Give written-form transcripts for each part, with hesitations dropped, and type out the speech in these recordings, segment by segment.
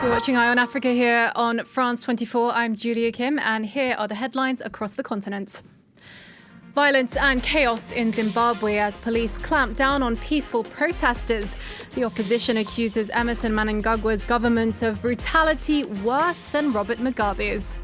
You're watching Eye on Africa here on France 24. I'm Julia Kim, and here are the headlines across the continent. Violence and chaos in Zimbabwe as police clamp down on peaceful protesters. The opposition accuses Emmerson Mnangagwa's government of brutality worse than Robert Mugabe's.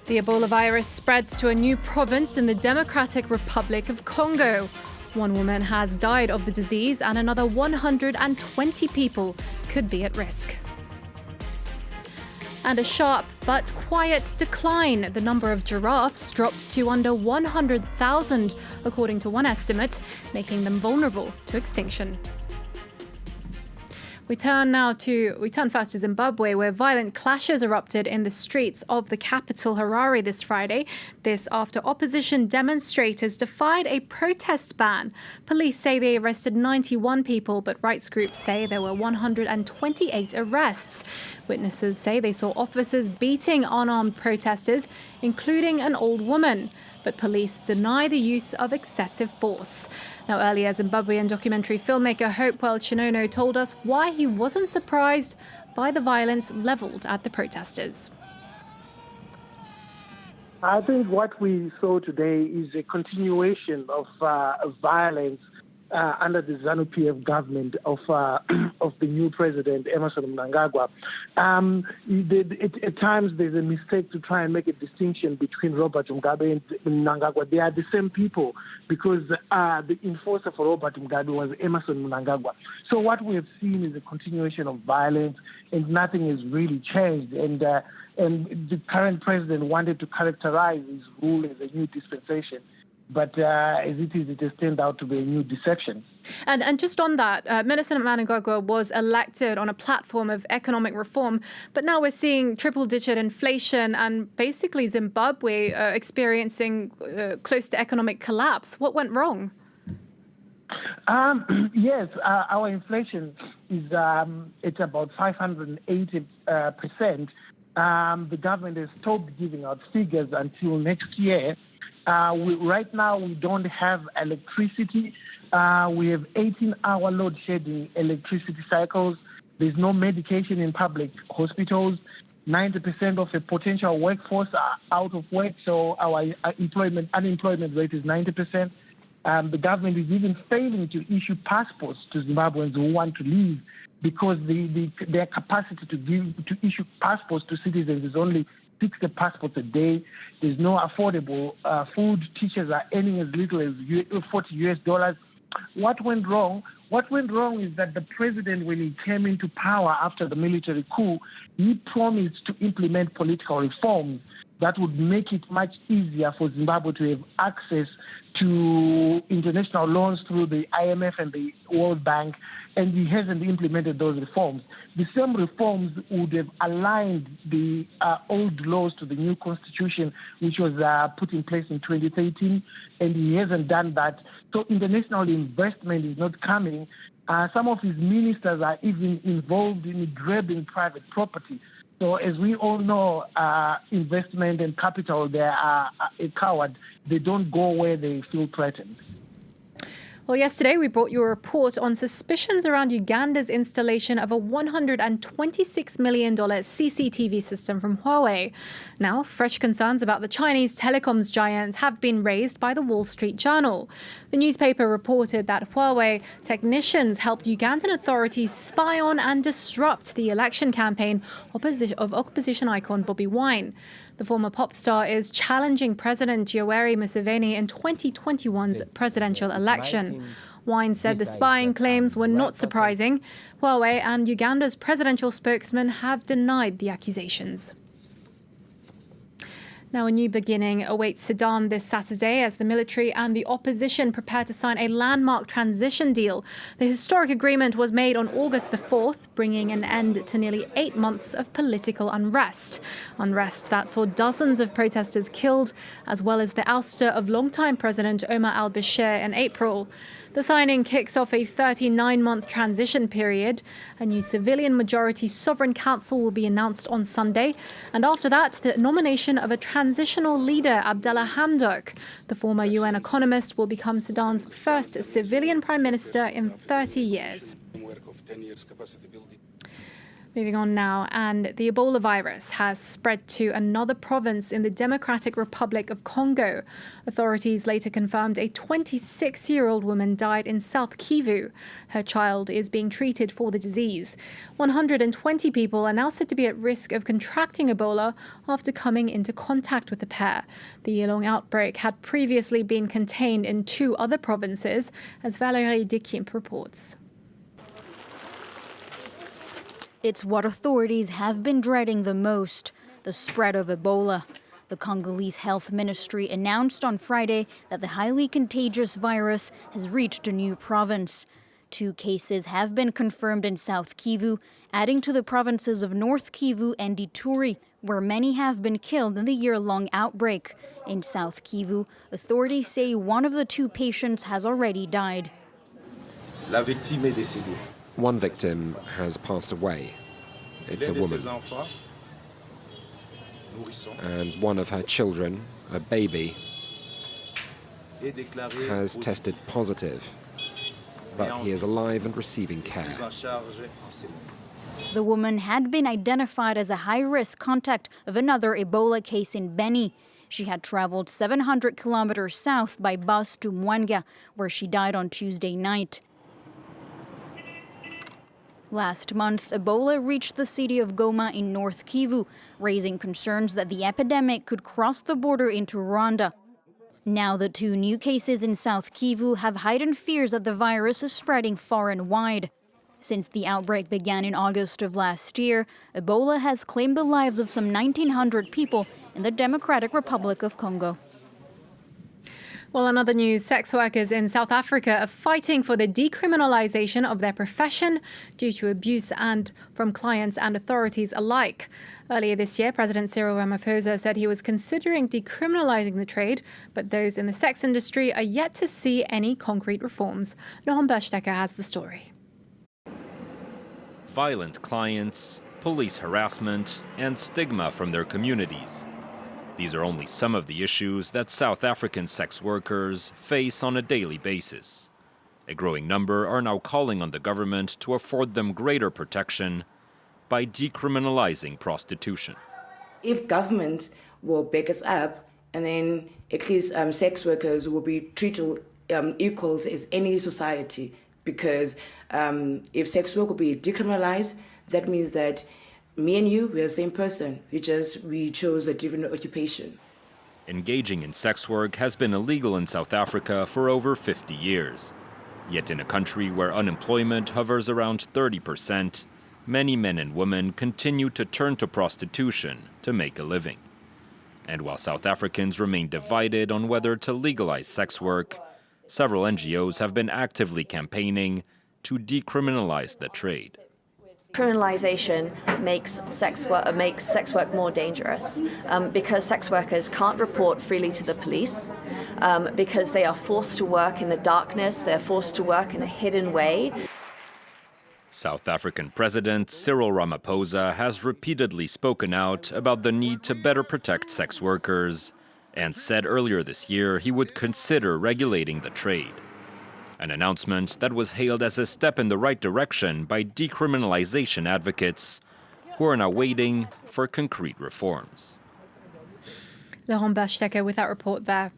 The Ebola virus spreads to a new province in the Democratic Republic of Congo. One woman has died of the disease and another 120 people could be at risk. And a sharp but quiet decline. The number of giraffes drops to under 100,000, according to one estimate, making them vulnerable to extinction. We turn first to Zimbabwe, where violent clashes erupted in the streets of the capital, Harare, this Friday. This after opposition demonstrators defied a protest ban. Police say they arrested 91 people, but rights groups say there were 128 arrests. Witnesses say they saw officers beating unarmed protesters, including an old woman. But police deny the use of excessive force. Now, earlier, Zimbabwean documentary filmmaker Hopewell Chin'ono told us why he wasn't surprised by the violence levelled at the protesters. I think what we saw today is a continuation of violence under the ZANU-PF government of the new president, Emmerson Mnangagwa. At times there's a mistake to try and make a distinction between Robert Mugabe and Mnangagwa. They are the same people because the enforcer for Robert Mugabe was Emmerson Mnangagwa. So what we have seen is a continuation of violence, and nothing has really changed. And the current president wanted to characterize his rule as a new dispensation. But as it is, it has turned out to be a new deception. And just on that, Emmerson Mnangagwa was elected on a platform of economic reform, but now we're seeing triple-digit inflation and basically Zimbabwe experiencing close to economic collapse. What went wrong? Yes, our inflation is it's about 580%. The government has stopped giving out figures until next year. Right now, we don't have electricity. We have 18-hour load shedding electricity cycles. There's no medication in public hospitals. 90% of the potential workforce are out of work, so our unemployment rate is 90%. The government is even failing to issue passports to Zimbabweans who want to leave because their capacity to issue passports to citizens is only 60 passports a day. There's no affordable food. Teachers are earning as little as $40. What went wrong? What went wrong is that the president, when he came into power after the military coup, he promised to implement political reforms that would make it much easier for Zimbabwe to have access to international loans through the IMF and the World Bank, and he hasn't implemented those reforms. The same reforms would have aligned the old laws to the new constitution, which was put in place in 2013, and he hasn't done that. So international investment is not coming. Some of his ministers are even involved in grabbing private property. So as we all know, investment and capital, they are a coward. They don't go where they feel threatened. Well, yesterday we brought you a report on suspicions around Uganda's installation of a $126 million CCTV system from Huawei. Now, fresh concerns about the Chinese telecoms giant have been raised by the Wall Street Journal. The newspaper reported that Huawei technicians helped Ugandan authorities spy on and disrupt the election campaign of opposition icon Bobi Wine. The former pop star is challenging President Yoweri Museveni in 2021's presidential election. Wine said the spying claims were not surprising. Huawei and Uganda's presidential spokesman have denied the accusations. Now, a new beginning awaits Sudan this Saturday as the military and the opposition prepare to sign a landmark transition deal. The historic agreement was made on August the 4th, bringing an end to nearly 8 months of political unrest. Unrest that saw dozens of protesters killed, as well as the ouster of longtime President Omar al-Bashir in April. The signing kicks off a 39-month transition period. A new civilian-majority sovereign council will be announced on Sunday. And after that, the nomination of a transitional leader, Abdallah Hamdok. The former UN economist will become Sudan's first civilian prime minister in 30 years. Moving on now, and the Ebola virus has spread to another province in the Democratic Republic of Congo. Authorities later confirmed a 26-year-old woman died in South Kivu. Her child is being treated for the disease. 120 people are now said to be at risk of contracting Ebola after coming into contact with the pair. The year-long outbreak had previously been contained in 2 other provinces, as Valérie Decriminalization reports. It's what authorities have been dreading the most, the spread of Ebola. The Congolese Health Ministry announced on Friday that the highly contagious virus has reached a new province. 2 cases have been confirmed in South Kivu, adding to the provinces of North Kivu and Ituri, where many have been killed in the year-long outbreak. In South Kivu, authorities say one of the 2 patients has already died. La victime est décédée. One victim has passed away. It's a woman. And one of her children, a baby, has tested positive. But he is alive and receiving care. The woman had been identified as a high-risk contact of another Ebola case in Beni. She had traveled 700 kilometers south by bus to Mwenga, where she died on Tuesday night. Last month, Ebola reached the city of Goma in North Kivu, raising concerns that the epidemic could cross the border into Rwanda. Now the 2 new cases in South Kivu have heightened fears that the virus is spreading far and wide. Since the outbreak began in August of last year, Ebola has claimed the lives of some 1,900 people in the Democratic Republic of Congo. Well, in other news, sex workers in South Africa are fighting for the decriminalization of their profession due to abuse and from clients and authorities alike. Earlier this year, President Cyril Ramaphosa said he was considering decriminalizing the trade, but those in the sex industry are yet to see any concrete reforms. Laurent Berstecker has the story. Violent clients, police harassment, and stigma from their communities. These are only some of the issues that South African sex workers face on a daily basis. A growing number are now calling on the government to afford them greater protection by decriminalizing prostitution. If government will back us up, and then at least sex workers will be treated equals as any society, because if sex work will be decriminalized, that means that me and you, we're the same person. We chose a different occupation. Engaging in sex work has been illegal in South Africa for over 50 years. Yet in a country where unemployment hovers around 30%, many men and women continue to turn to prostitution to make a living. And while South Africans remain divided on whether to legalize sex work, several NGOs have been actively campaigning to decriminalize the trade. Criminalization makes sex work more dangerous because sex workers can't report freely to the police, because they are forced to work in the darkness, they're forced to work in a hidden way. South African President Cyril Ramaphosa has repeatedly spoken out about the need to better protect sex workers and said earlier this year he would consider regulating the trade. An announcement that was hailed as a step in the right direction by decriminalization advocates who are now waiting for concrete reforms. Laurent Berstecker with that report there.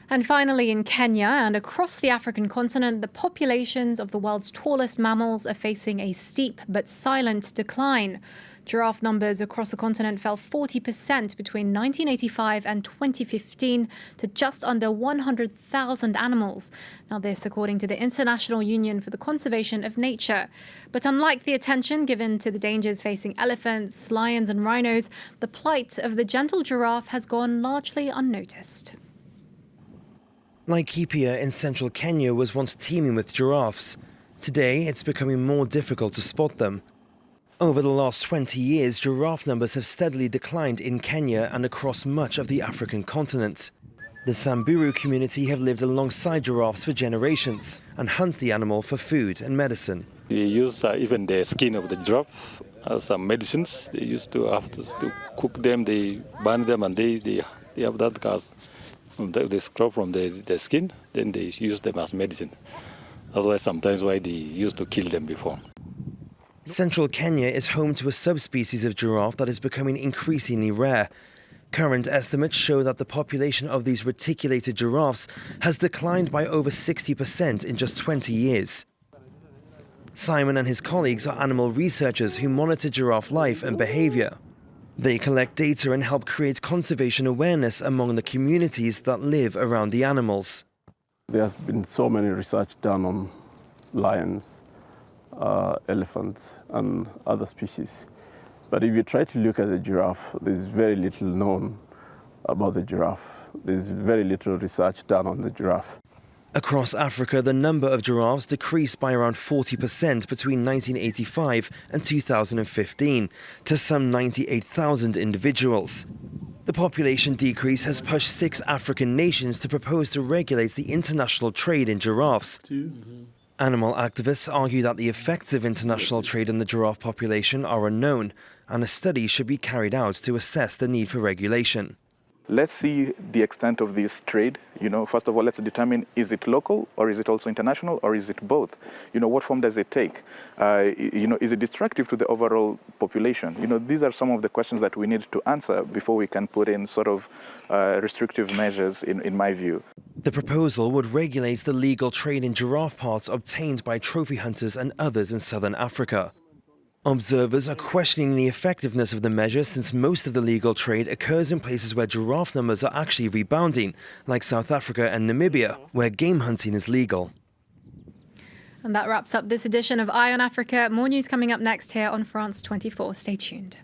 And finally, in Kenya and across the African continent, the populations of the world's tallest mammals are facing a steep but silent decline. Giraffe numbers across the continent fell 40% between 1985 and 2015 to just under 100,000 animals. Now this, according to the International Union for the Conservation of Nature. But unlike the attention given to the dangers facing elephants, lions and rhinos, the plight of the gentle giraffe has gone largely unnoticed. Laikipia in central Kenya was once teeming with giraffes. Today, it's becoming more difficult to spot them. Over the last 20 years, giraffe numbers have steadily declined in Kenya and across much of the African continent. The Samburu community have lived alongside giraffes for generations and hunt the animal for food and medicine. We use even the skin of the giraffe as some medicines. They used to have to cook them, they burn them, and they have that gas. They scrub from the skin, then they use them as medicine. That's why sometimes they used to kill them before. Central Kenya is home to a subspecies of giraffe that is becoming increasingly rare. Current estimates show that the population of these reticulated giraffes has declined by over 60% in just 20 years. Simon and his colleagues are animal researchers who monitor giraffe life and behavior. They collect data and help create conservation awareness among the communities that live around the animals. There has been so many research done on lions, elephants and other species. But if you try to look at the giraffe, there's very little known about the giraffe. There's very little research done on the giraffe. Across Africa, the number of giraffes decreased by around 40% between 1985 and 2015 to some 98,000 individuals. The population decrease has pushed 6 African nations to propose to regulate the international trade in giraffes. Animal activists argue that the effects of international trade in the giraffe population are unknown, and a study should be carried out to assess the need for regulation. Let's see the extent of this trade. First of all, let's determine, is it local or is it also international or is it both? What form does it take? Is it destructive to the overall population? These are some of the questions that we need to answer before we can put in sort of restrictive measures, in my view. The proposal would regulate the legal trade in giraffe parts obtained by trophy hunters and others in southern Africa. Observers are questioning the effectiveness of the measure since most of the legal trade occurs in places where giraffe numbers are actually rebounding, like South Africa and Namibia, where game hunting is legal. And that wraps up this edition of Eye on Africa. More news coming up next here on France 24. Stay tuned.